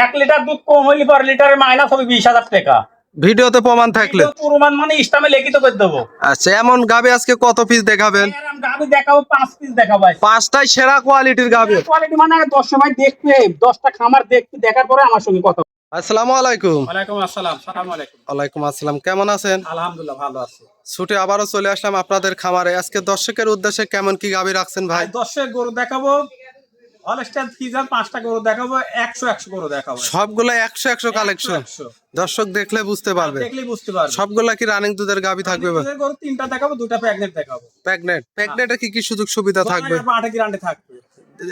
1 litre দুধ কম হইলে পর লিটারে মাইনাস হবে 20,000 টাকা। ভিডিওতে প্রমাণ থাকলে প্রমাণ মানে ইস্টামে লিখিত করে দেবো। আচ্ছা, এমন গাবি আজকে কত পিস দেখাবেন? গাবি দেখাবো 5 পিস দেখাবো। পাঁচটাই সেরা কোয়ালিটির গাবি। কোয়ালিটি মানে 10 সময় দেখবে, 10টা খামার দেখতে, দেখার পরে আমার সঙ্গে কথা। আসসালামু আলাইকুম। ওয়ালাইকুম আসসালাম। আসসালামু আলাইকুম। ওয়ালাইকুম আসসালাম, কেমন আছেন? আলহামদুলিল্লাহ ভালো আছি। ছুটে আবারও চলে আসলাম আপনাদের খামারে। আজকে দর্শকের উদ্দেশ্যে কেমন কি গাবি রাখছেন ভাই? 10 গরু দেখাবো, হলস্টাইন ফ্রিজিয়ান 5টা গরু দেখাবো, 100 গরু দেখাবো। সবগুলা 100 কালেকশন। দর্শক দেখলে বুঝতে পারবে, দেখলেই বুঝতে পারবে। সবগুলা কি রানিং দুধের গাবি থাকবে? গরু 3টা দেখাবো, 2টা প্রেগনেন্ট দেখাবো। প্রেগনেন্টে কি কি সুযোগ সুবিধা থাকবে? 8 গ্যারান্টি থাকবে।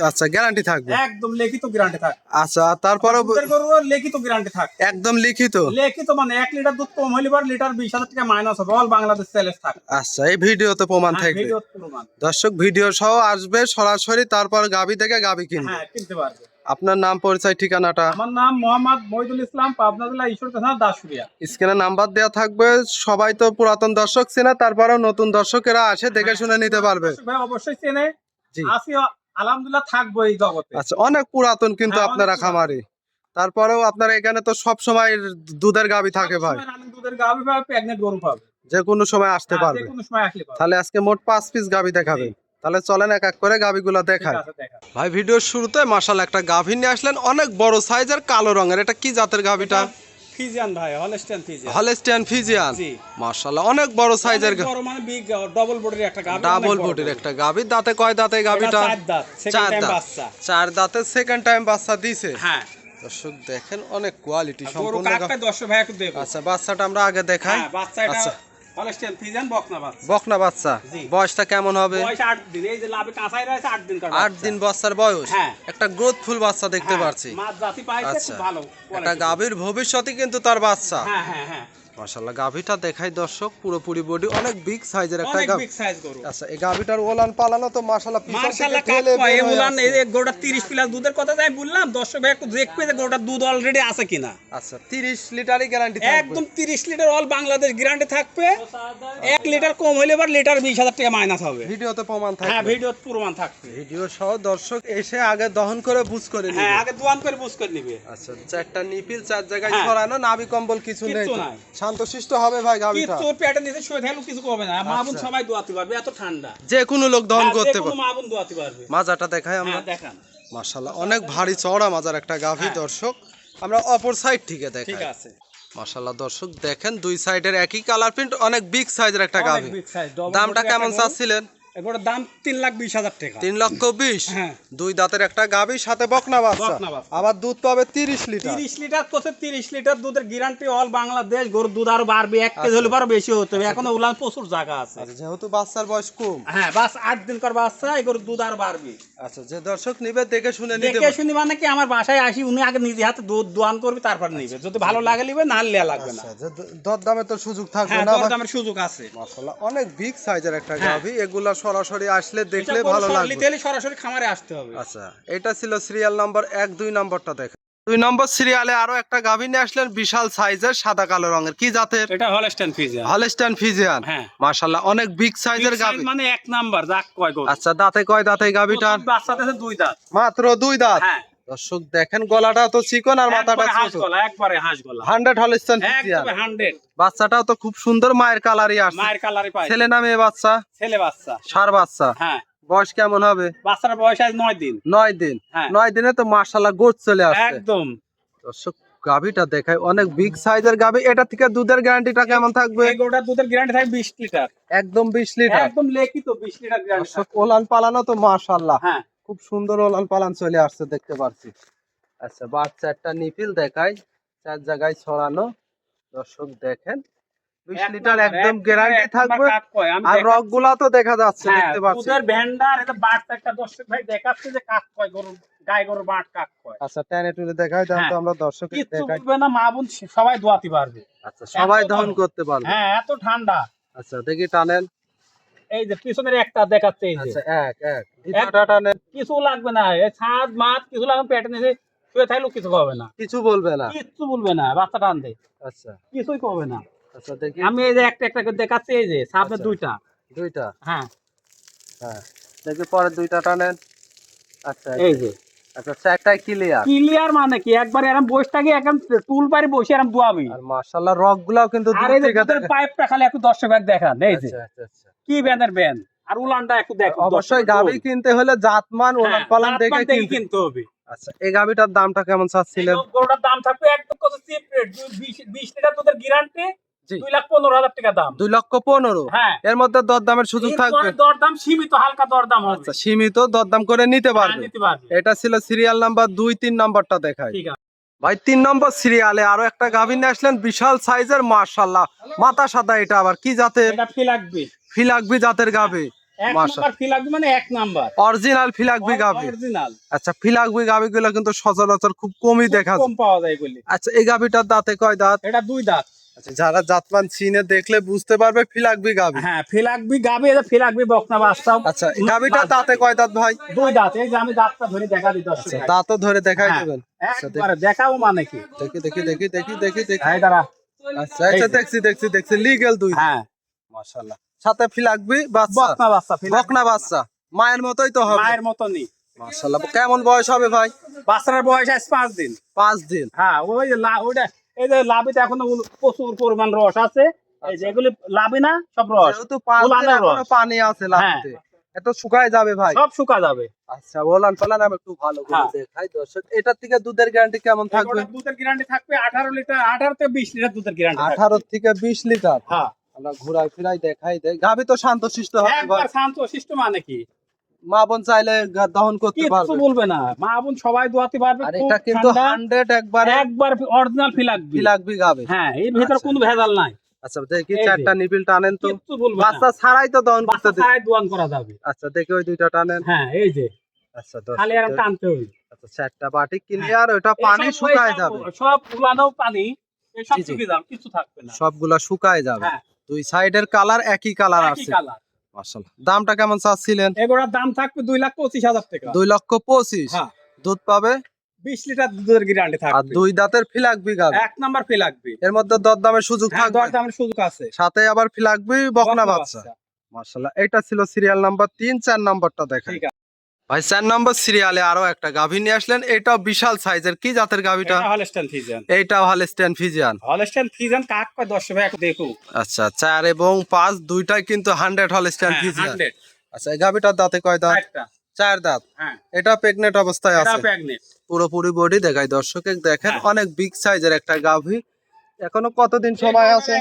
আচ্ছা, গ্যারান্টি থাকবে, একদম লিখিত গ্যারান্টি থাকবে। আচ্ছা, তারপরে গরু লিখিত গ্যারান্টি থাকবে। একদম লিখিত মানে 1 লিটার দুধ কম হইলে পর লিটার 20,000 টাকা মাইনাস হবে। অল বাংলাদেশ সেলস থাকবে। আচ্ছা, এই ভিডিওতে প্রমাণ থাকবে। দর্শক ভিডিও সহ আসবে সরাসরি, তারপর গাবি থেকে গাবি কিনবে। হ্যাঁ, কিনতে পারবে। আপনার নাম, পরিচয়, ঠিকানাটা? আমার নাম মোহাম্মদ মহিদুল ইসলাম, পাবনা জেলা ঈশ্বরদী থানা, দাসুরিয়া। স্ক্রিনে নাম্বার দেওয়া থাকবে। সবাই তো পুরাতন দর্শক চেনে, তারপরেও নতুন দর্শকেরা আসে দেখে শুনে নিতে পারবে। ভাই অবশ্যই চেনে। জি, আসি আলহামদুলিল্লাহ, থাকবো এই জগতে। আচ্ছা, অনেক পুরাতন কিন্তু আপনারা খামারি, তারপরেও আপনারা এখানে তো সব সময় দুধের গাবি থাকে ভাই। দুধের গাবি পাবে, প্রেগনেন্ট গরু পাবে, যে কোনো সময় আসতে পারবে। যে কোনো সময় আসলে পাবে। তাহলে আজকে মোট 5 পিস গাবি দেখাবেন। তাহলে চলেন এক এক করে গাবিগুলো দেখায়। ভাই ভিডিওর শুরুতে মাশাআল্লাহ একটা গাভী নিয়ে আসলেন, অনেক বড় সাইজের, কালো রঙের। এটা কি জাতের গাভীটা? ফিজিয়ান ভাই, হলস্টাইন ফিজিয়ান। হলস্টাইন ফিজিয়ান, মাশাআল্লাহ অনেক বড় সাইজের, বড় মানে বিগ ডাবল বডির একটা গাভী। ডাবল বডির একটা গাভী। দাঁতে কয় দাঁতে গাভীটা? 4 দাঁত, সেকেন্ড টাইম বাচ্চা। 4 দাঁতে সেকেন্ড টাইম বাচ্চা দিয়েছে। হ্যাঁ, দর্শক দেখেন অনেক কোয়ালিটি গরু সম্পূর্ণ। কাটটা 10 ভাই একটু দেখো। আচ্ছা, বাচ্চাটা আমরা আগে দেখাই। হ্যাঁ, বাচ্চাটা হলস্টাইন ফিজিয়ান বকনা বাচ্চা। বকনা বাচ্চা। বয়সটা কেমন হবে? বয়স 8 দিন। এই যে লাভে কাঁচাই রয়েছে 8 দিন কার। 8 দিন বাচ্চার বয়স। হ্যাঁ, একটা গ্রোথফুল বাচ্চা দেখতে পাচ্ছি। মাছ জাতি পাইছে, খুব ভালো। একটা গাভীর ভবিষ্যতে কিন্তু তার বাচ্চা। হ্যাঁ হ্যাঁ হ্যাঁ, মাশাআল্লাহ গাভীটা দেখাই দর্শক, পুরোপুরি বডি, অনেক বিগ সাইজের একটা অনেক গাভী। বিগ সাইজ গরু। আচ্ছা, এই গাভীটার ওলান পালানো তো মাশাআল্লাহ পিছন থেকে মাশাআল্লাহ ঠেলে কাক বের হয়ে উলান। এই আসছে। যে গরুটা 30 প্লাস দুধের কথা যাই বললাম, দর্শক ভাই একটু দেখবে যে গরুটার দুধ অলরেডি আছে কিনা। আচ্ছা, 30 লিটারই গ্যারান্টি থাকবে? একদম 30 লিটার অল বাংলাদেশ গ্যারান্টি থাকবে। 1 লিটার কম হইলে এবার লিটার 20,000 টাকা মাইনাস হবে। ভিডিওতে প্রমাণ থাকবে? হ্যাঁ, ভিডিওতে প্রমাণ থাকবে। ভিডিও সহ দর্শক এসে আগে দহন করে বুঝ করে নেবে। হ্যাঁ, আগে দোয়ান করে বুঝ করে নিবে। আচ্ছা, 4টা নিপিল 4 জায়গায় ছড়ানো, নাভি কম্বল কিছু নেই। শান্তশিষ্ট হবে ভাই গাভীটা। কিছু পেটে নিচে শুয়ে থাকলেও কিছু হবে না। মা বোন সবাই দোয়াতে পারবে, এত ঠান্ডা। যে কোনো লোক দহন করতে পারবে, পারবে। মা বোন দোয়াতে পারবে। মাজাটা দেখাই আমরা। হ্যাঁ, দেখান। মাশাআল্লাহ অনেক ভারী চওড়া মাজার একটা গাভী। দর্শক আমরা অপর সাইড থেকে দেখাই। ঠিক আছে। মাশাআল্লাহ দর্শক দেখেন, দুই সাইডের একই কালার প্রিন্ট, অনেক বিগ সাইজের একটা গাভী। অনেক বিগ সাইজ। দামটা কেমন চাচ্ছিলেন? এগুলোর দাম 3,20,000 টাকা। 3,20,000। হ্যাঁ, দুই দাঁতের একটা গাভী, সাথে বকনা বাচ্চা। আবার দুধ পাবে 30 লিটার। 30 লিটার কোসে 30 লিটার দুধের গ্যারান্টি অল বাংলাদেশ। গরুর দুধ আরো বাড়বে, 1 কেজি হলে আরো বেশি হতে হবে। এখনো উলান প্রচুর জায়গা আছে। আচ্ছা, যেহেতু বাচ্চার বয়স কম। হ্যাঁ, বাস 8 দিন কর বাচ্চা, এই গরুর দুধ আরো বাড়বে। আচ্ছা, যে দর্শক নিবে দেখে শুনে নিতে দেখে শুনি মানে কি, আমার বাসায় আসি, উনি আগে নিজে হাতে দুধ দোয়ান করবে, তারপর নিবে। যদি ভালো লাগে নিবে, না নিলে লাগবে না। আচ্ছা, দর দামে তো সুযোগ থাকবে হ্যাঁ, না? দরদামের সুযোগ আছে। মাশাআল্লাহ অনেক বিগ সাইজের একটা গাভী। এগুলা সরাসরি আসলে দেখলে ভালো লাগবে। নিতে হলে সরাসরি খামারে আসতে হবে। আচ্ছা, এটা ছিল সিরিয়াল নাম্বার 1। 2 নম্বরটা দেখেন। 2 নম্বর সিরিয়ালে আরো একটা গাভী নিয়ে আসলেন, বিশাল সাইজের, সাদা কালো রঙের। কি জাতের? এটা হলস্টাইন ফ্রিজিয়ান। Holstein Friesian. হ্যাঁ, মাশাআল্লাহ অনেক বিগ সাইজের গাভী। মানে 1 নাম্বার যাক কয় গরু। আচ্ছা, দাঁতে কয় দাঁতে গাভীটা? বাচ্চাতে 2 দাঁত। মাত্র 2 দাঁত। হ্যাঁ, দর্শক দেখেন, গলাটা তো চিকন আর মাথাটা হাঁস ছোট। গলা, একবারে হাঁস গলা। 100 হলস্টাইন ফ্রিজিয়ান। একদম 100। বাচ্চাটাও তো খুব সুন্দর, মায়ের কালারই আসছে। মায়ের কালারে পায়। ছেলে না মেয়ে বাচ্চা? ছেলে বাচ্চা। ষাঁড় বাচ্চা। হ্যাঁ, বয়স কেমন হবে? বাচ্চার বয়স আজ 9 দিন। 9 দিন। হ্যাঁ, 9 দিনে তো মাশাআল্লাহ গোছ চলে আসছে একদম। দর্শক গাভীটা দেখায়, অনেক বিগ সাইজের গাভী। এটা থেকে দুধের গ্যারান্টিটা কেমন থাকবে? এই গরুটার দুধের গ্যারান্টি থাকে 20 লিটার। একদম 20 লিটার। একদম লিখিত 20 লিটার গ্যারান্টি। দর্শক ওলান পালানো তো মাশাআল্লাহ হ্যাঁ, খুব সুন্দর ওলান পালান চলে আসছে দেখতে পাচ্ছি। আচ্ছা, বাচ্চা একটা নিপিল দেখায়, 4 জায়গায় ছড়ানো। দর্শক দেখেন, 20 লিটার একদম গ্যারান্টি থাকবে। আর রগগুলা তো দেখা যাচ্ছে, দেখতে পাচ্ছি। দুধের ভেন্ডার। এটা বাট একটা দর্শক ভাই দেখাচ্ছে যে কাক কয় গরু, গায় গরুর বাট কাক কয়। আচ্ছা, টেনে টুনে দেখাই দাও তো, আমরা দর্শককে কিছু দেখাই। বলবে না, মা বোন সবাই দোয়াতে পারবে। আচ্ছা, সবাই দহন করতে পারবে। হ্যাঁ, এত ঠান্ডা। আচ্ছা, দেখি টানেন। এই যে পিছনের একটা দেখাচ্ছে, এই যে আচ্ছা, এক দ্বিতীয়টা টানেন। কিছু লাগবে না। এই ছাদ মাছ কিছু লাগবে, পেটে নিচে শুয়ে থাকলেও কিছু হবে না। কিছু বলবে না? কিচ্ছু বলবে না, বাচ্চা টান দে। আচ্ছা, কিছুই করবে না। আচ্ছা, দেখি। আমি এই যে একটা একটা করে দেখাচ্ছি, এই যে সামনে আচ্ছা। 2টা। 2টা। হ্যাঁ, হ্যাঁ, দেখি পরের 2টা টানেন। আচ্ছা, এই যে আচ্ছা চারটায় ক্লিয়ার। ক্লিয়ার মানে কি একবার এরকম বসে থাকি এখন টুল পারি বসে এরকম দুয়াবি। আর মাশাআল্লাহ রক গুলাও কিন্তু আর দূর এই যে থেকে দুধের দেখা- পাইপটা খালি একটু দর্শক দেখান এই যে আচ্ছা আচ্ছা আচ্ছা। কি ব্যানের ব্যান আর উলানটা একটু দেখো অবশ্যই গাভী কিনতে হলে জাতমান ওলান পালান দেখে কিনতে। কিনতে হবে। আচ্ছা এই গাভীটার দামটা কেমন চাচ্ছিলেন? গরুটার দাম থাকবে একদম কত চিপ রেট 20 লিটার দুধের গ্যারান্টি জি। 2,15,000 টাকা দাম। 2,15,000। হ্যাঁ এর মধ্যে দরদামের সুযোগ থাকবে? দরদাম সীমিত, হালকা দরদাম হবে। আচ্ছা সীমিত দরদাম করে নিতে পারবে। নিতে পারবে। এটা ছিল সিরিয়াল নাম্বার 2, 3 নাম্বারটা দেখাই। ঠিক আছে ভাই 3 নম্বর সিরিয়ালে আরো একটা গাভী নিয়ে আসলেন বিশাল সাইজের মাশাআল্লাহ মাথা সাদা। এটা আবার কি জাতের? এটা ফিলাকবি। ফিলাকবি জাতের গাভী। এক মাশাআল্লাহ নাম্বার ফিলাকবি মানে এক নাম্বার অরিজিনাল ফিলাকবি গাভী। অরিজিনাল। আচ্ছা ফিলাকবি গাভীগুলো কিন্তু সচরাচর খুব কমই দেখা যায়। কম পাওয়া যায় বলি। আচ্ছা এই গাভীটার দাঁতে কয় দাঁত? এটা 2 দাঁত। আচ্ছা যারা জাতমান চিনে দেখলে বুঝতে পারবে ফিলাকবি গাভী। হ্যাঁ ফিলাকবি গাবি, এটা ফিলাকবি বকনা বাচ্চা। আচ্ছা এই গাভীটার দাঁতে কয় দাঁত ভাই? 2 দাঁত। এই যে আমি দাঁতটা ধরে দেখা দিই দর্শক। আচ্ছা দাঁতও ধরে দেখাই হ্যাঁ, দিবেন। আচ্ছা একবারে দেখাও মানে কি। দেখি দেখি দেখি দেখি দেখি দেখি। এই দাঁড়া। আচ্ছা আচ্ছা দেখছি দেখছি দেখছি লিগ্যাল 2। হ্যাঁ মাশাআল্লাহ সাথে ফিলাকবি বাচ্চা। বকনা বাচ্চা ফিলাকবি। বকনা বাচ্চা মায়ের মতোই তো হবে। মায়ের মতনই। মাশাআল্লাহ কেমন বয়স হবে ভাই? বাচ্চার বয়স আজ 5 দিন। 5 দিন। হ্যাঁ ওই যে ওইটা এই যে লাভিতে এখনো প্রচুর পরিমাণ রস আছে। এই যে এগুলি লাভি না সব রস। যেহেতু 5 দিন ওলানের এখনো রস। পানি আছে লাভিতে। এত শুকায় যাবে ভাই। সব শুকা যাবে। আচ্ছা ওলান পালান আমি একটু ভালো করে হ্যাঁ। দেখাই দর্শক। এটার থেকে দুধের গ্যারান্টি কেমন থাকবে? এগুলোর দুধের গ্যারান্টি থাকবে 18 লিটার, 18 থেকে 20 লিটার দুধের গ্যারান্টি থাকবে। 18 থেকে 20 লিটার। হ্যাঁ আমরা ঘুরাই ফিরাই দেখাই দেই। গাভী তো শান্তশিষ্ট হবে একবার ভাই। শান্ত শিষ্ট মানে কি মা বোন চাইলে দহন করতে কিচ্ছু পারবে। বলবে না, মা বোন সবাই দোয়াতে পারবে। আর খুব এটা কিন্তু ঠান্ডা, 100 একবারে একবার অরিজিনাল ফিলাকবি। ফিলাকবি গাভী। হ্যাঁ এর ভিতর আচ্ছা। কোনো ভেজাল নাই। আচ্ছা দেখি এই যে। চারটা নিপিল টানেন তো। কিচ্ছু বলবে না। বাচ্চা ছাড়াই তো দহন করতে বাচ্চা দিন। ছাড়াই দোয়ান করা যাবে। আচ্ছা দেখি ওই দুইটা টানেন। হ্যাঁ এই যে আচ্ছা খালি আর দর্শক টানতে হবে। আচ্ছা চারটা বাটি ক্লিয়ার। ওটা পানি এই সব- শুকায় এই যাবে। সব উলানো পানি এই সব জি, জি। শুকিয়ে যাবে, কিছু থাকবে না। সবগুলা শুকায় যাবে। হ্যাঁ দুই সাইডের কালার একই কালার একই আছে। কালার। মাশাআল্লাহ দামটা কেমন চাচ্ছিলেন? এগুলোর দাম থাকবে 2,25,000 টাকা। 2,25,000। হ্যাঁ দুধ পাবে 20 লিটার দুধের গ্যারান্টি আর থাকবে। 2 দাঁতের ফিলাকবি গাভী। এক নাম্বার ফিলাকবি। এর মধ্যে দরদামের সুযোগ হ্যাঁ থাকবে। দরদামের সুযোগ আছে। সাথে আবার ফিলাকবি বকনা বকনা বাচ্চা। মাশাআল্লাহ এটা ছিল সিরিয়াল নাম্বার 3। 4 নাম্বারটা দেখেন ঠিক আছে। ভাই 4 নাম্বার সিরিয়ালে আরো একটা গাভী নিয়ে আসলেন। এটাও বিশাল সাইজের। কি জাতের গাভীটা? এটা হলস্টাইন ফ্রিজিয়ান। এইটা হলস্টাইন ফ্রিজিয়ান। হলস্টাইন ফ্রিজিয়ান কাক কয় 10 ভাই একটু দেখো। আচ্ছা 4 এবং 5 দুইটাই কিন্তু 100 হলস্টাইন হ্যাঁ, ফ্রিজিয়ান। 100 আচ্ছা এই গাভীটার দাঁতে কয় দাঁত? একটা। 4 দাঁত। হ্যাঁ এটা প্রেগনেন্ট অবস্থায় এটা আছে। প্রেগনেন্ট। পুরোপুরি বডি দেখাই দর্শকে দেখেন। হ্যাঁ। অনেক বিগ সাইজের একটা গাভী। এখনো কতদিন সময় আছে?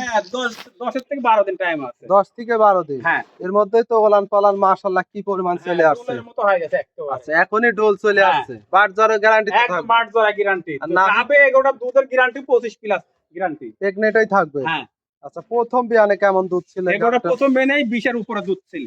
10 থেকে 12 দিন টাইম আছে। 10 থেকে 12 দিন। হ্যাঁ এর মধ্যেই তো ওলান পালান মাশাআল্লাহ কি পরিমাণ চলে আসছে। ডোলের মতো হয়ে গেছে একেবারে। আচ্ছা এখনই ডোল চলে হ্যাঁ। আসছে। বাট জ্বরের গ্যারান্টি তো এক থাকবে। মাস ধরে গ্যারান্টি। আর না- তবে এগুলোর দুধের গ্যারান্টি 25 প্লাস গ্যারান্টি। প্রেগনেন্টই থাকবে। হ্যাঁ আচ্ছা প্রথম বিয়ানে কেমন দুধ ছিল এই এগুলো গাভীটার? প্রথম বেনেই 20 এর উপরে দুধ ছিল।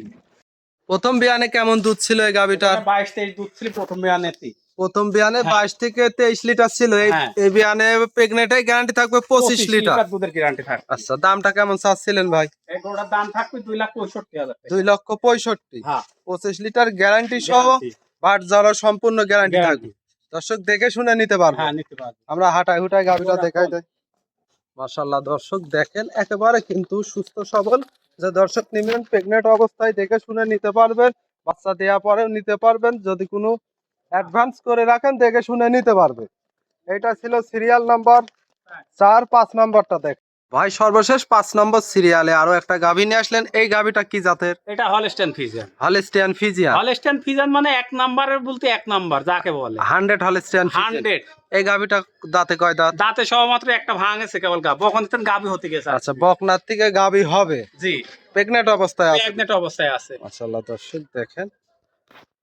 প্রথম বিয়ানে কেমন দুধ ছিল এই গাভীটার? 22-23 দুধ ছিল প্রথম বেনেতে। প্রথম বিয়ানে হ্যাঁ। 22 থেকে 23 লিটার ছিল। হ্যাঁ। এই বিয়ানে প্রেগনেন্টই গ্যারান্টি থাকবে 25 লিটার। দুধের গ্যারান্টি থাকবে। আচ্ছা দামটা কেমন চাচ্ছিলেন ভাই? এগুলোর দাম থাকবে 2,65,000 টাকা। 2,65,000। হ্যাঁ 25 লিটার গ্যারান্টি সহ guarantee। বাট জ্বরের সম্পূর্ণ গ্যারান্টি থাকবে। Guarantee। দর্শক দেখে শুনে নিতে পারবে। হ্যাঁ নিতে পারবে। আমরা হাঁটাই হুটাই গাভীটা ওরা দেখাই কম। দেয়। মাশাআল্লাহ দর্শক দেখেন একেবারে কিন্তু সুস্থ সবল। যে দর্শক নিবেন প্রেগনেন্ট অবস্থায় দেখে শুনে নিতে পারবেন। বাচ্চা দেওয়া পরেও নিতে পারবেন। যদি কোনো অ্যাডভান্স করে রাখেন দেখে শুনে নিতে পারবে। এটা ছিল সিরিয়াল নাম্বার 4। 5 নাম্বারটা দেখ ভাই সর্বশেষ 5 নম্বর সিরিয়ালে আরো একটা গাভী নিয়ে আসলেন। এই গাভীটা কি জাতের? এটা Holstein Friesian. Holstein Friesian. Holstein Friesian মানে এক নাম্বারের বলতে এক নাম্বার যাকে বলে 100 হলস্টিয়ান ফ্রিজিয়ান। 100। এই গাভীটা দাঁতে কয় দাঁত? দাঁতে সবমাত্র একটা ভাঙেছে কেবল গাব। ওখান থেকে গাবি হতে গেছে। আচ্ছা বকনার থেকে গাভী হবে। জি প্রেগনেন্ট অবস্থায় আছে। প্রেগনেন্ট অবস্থায় আছে। মাশাআল্লাহ দর্শক দেখেন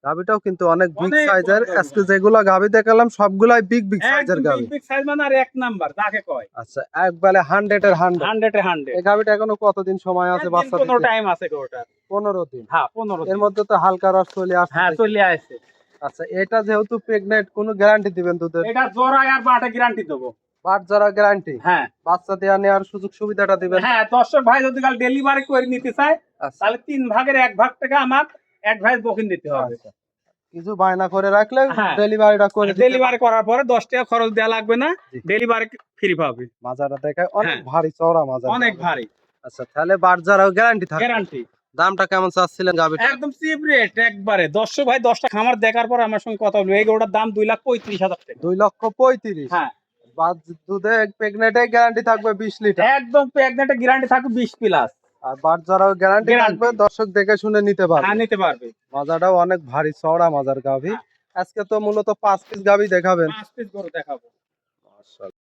গাভীটাও কিন্তু অনেক বিগ অনেক সাইজের। বড়। আজকে যেগুলা গাভী দেখালাম সবগুলাই বিগ বিগ সাইজের একদম গাভী। বিগ সাইজ মানে আর এক নাম্বার যাকে কয়। আচ্ছা একবারে 100 এর 100। 100 এ 100। এই গাভীটা এখনো কতদিন সময় আছে বাচ্চা 15 দিতে? টাইম আছে গোটার। 15 দিন। হ্যাঁ 15 এর দিন। মধ্যে তো হালকা রস চলে আসছে। হ্যাঁ চলে আসছে। আচ্ছা এটা যেহেতু প্রেগনেন্ট কোনো গ্যারান্টি দিবেন দুধের? এটা জোড়ায় আর বাটা গ্যারান্টি দেবো। বাট যারা গ্যারান্টি। হ্যাঁ বাচ্চা দেওয়া নেওয়ার সুযোগ সুবিধাটা দিবেন? হ্যাঁ দর্শক ভাই যদি কাল ডেলিভারি করে নিতে চায় আচ্ছা তাহলে 3 ভাগের 1 ভাগ টাকা আমার অ্যাডভাইস বুকিং দিতে হবে। আচ্ছা। কিছু বায়না করে রাখলে হ্যাঁ। ডেলিভারিটা করে দিতে ডেলিভারি করার পরে 10 টাকা খরচ দেওয়া লাগবে না। জি। ডেলিভারি ফ্রি পাবে। মাজাটা দেখায় অনেক হ্যাঁ। ভারী চওড়া মাজা। অনেক ভারী আচ্ছা তাহলে বাট যারাও গ্যারান্টি থাকে। গ্যারান্টি। দামটা কেমন চাচ্ছিলেন গাভীটা? একদম চিপ রেট একবারে। দর্শক ভাই 10টা খামার দেখার পর আমার সঙ্গে কথা বলবে। এই গরুটার দাম 2,35,000 টাকা। 2,35,000। হ্যাঁ বাদ দুধে প্রেগনেন্টে গ্যারান্টি থাকবে 20 লিটার। একদম প্রেগনেন্টের গ্যারান্টি থাকবে 20 প্লাস। আর বাট যারাও গ্যারান্টি Guarantee। থাকবে, দর্শক দেখে শুনে নিতে হ্যাঁ পারবে। নিতে পারবে। মাজাটাও অনেক ভারী চওড়া মাজার গাভী। হ্যাঁ। আজকে তো মূলত 5 পিস গাভী দেখাবেন। 5 পিস গরু দেখাবো।